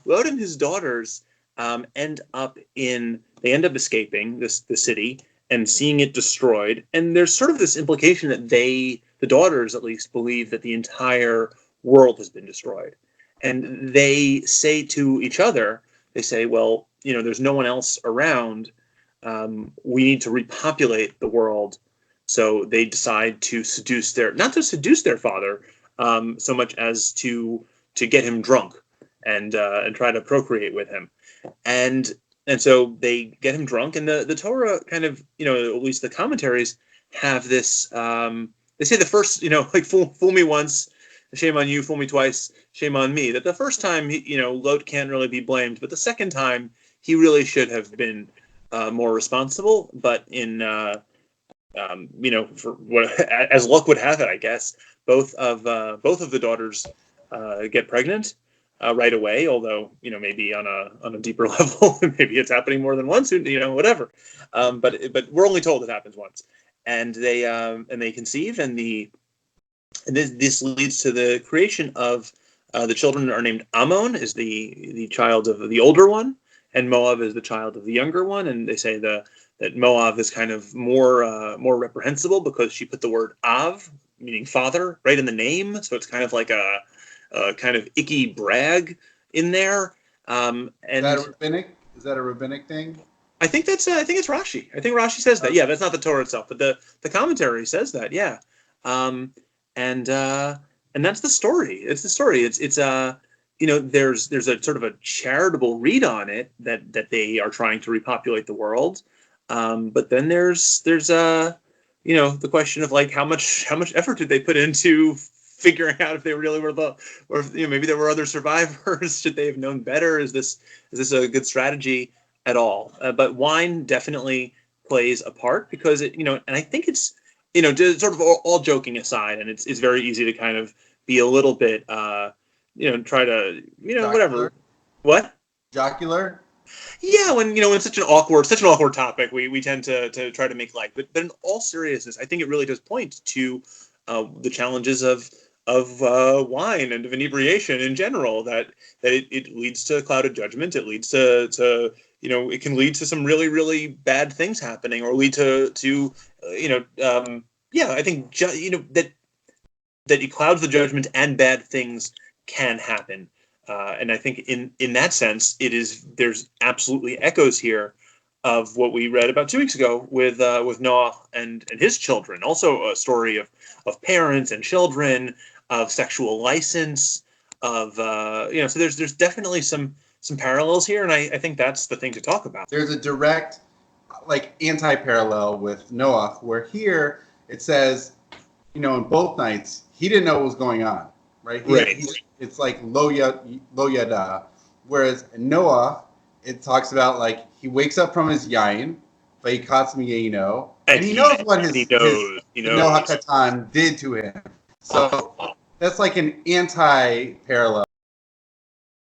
Lot and his daughters they end up escaping the city and seeing it destroyed. And there's sort of this implication that the daughters at least, believe that the entire world has been destroyed. And they say to each other, they say, well, there's no one else around. We need to repopulate the world. So they decide to not to seduce their father, so much as to get him drunk and try to procreate with him. And and so they get him drunk, and the Torah kind of, at least the commentaries have this. They say the first, like fool me once, shame on you; fool me twice, shame on me. That the first time, Lot can't really be blamed, but the second time he really should have been more responsible. But for what, as luck would have it, I guess both of the daughters get pregnant right away. Although maybe on a deeper level, maybe it's happening more than once. Whatever. But we're only told it happens once, and they conceive, and this leads to the creation of the children are named. Ammon is the child of the older one, and Moab is the child of the younger one. And they say that Moab is kind of more reprehensible because she put the word Av, meaning father, right in the name. So it's kind of like a kind of icky brag in there. And Is that a rabbinic? Is that a rabbinic thing? I think it's Rashi. I think Rashi says that. Yeah, that's not the Torah itself, but the commentary says that. Yeah, um, and that's the story. It's the story. It's there's a sort of a charitable read on it that they are trying to repopulate the world, but then there's the question of like how much effort did they put into figuring out if they really were or if, maybe there were other survivors. Should they have known better? Is this a good strategy at all? But wine definitely plays a part because and I think it's just sort of all joking aside, and it's very easy to kind of be a little bit try to Jocular? whatever. What? Jocular? Yeah, when such an awkward topic, we tend to try to make light. But in all seriousness, I think it really does point to the challenges of wine and of inebriation in general. That it leads to clouded judgment. It leads to it can lead to some really really bad things happening, or lead to yeah. I think that it clouds the judgment and bad things can happen. And I think in that sense, there's absolutely echoes here of what we read about 2 weeks ago with Noah and his children. Also a story of parents and children, of sexual license, of so there's definitely some parallels here, and I think that's the thing to talk about. There's a direct like anti-parallel with Noah, where here it says, in both nights he didn't know what was going on, right? It's like lo yada, whereas in Noah it talks about like he wakes up from his yain, and he knows what his Noah Katan did to him. So that's like an anti-parallel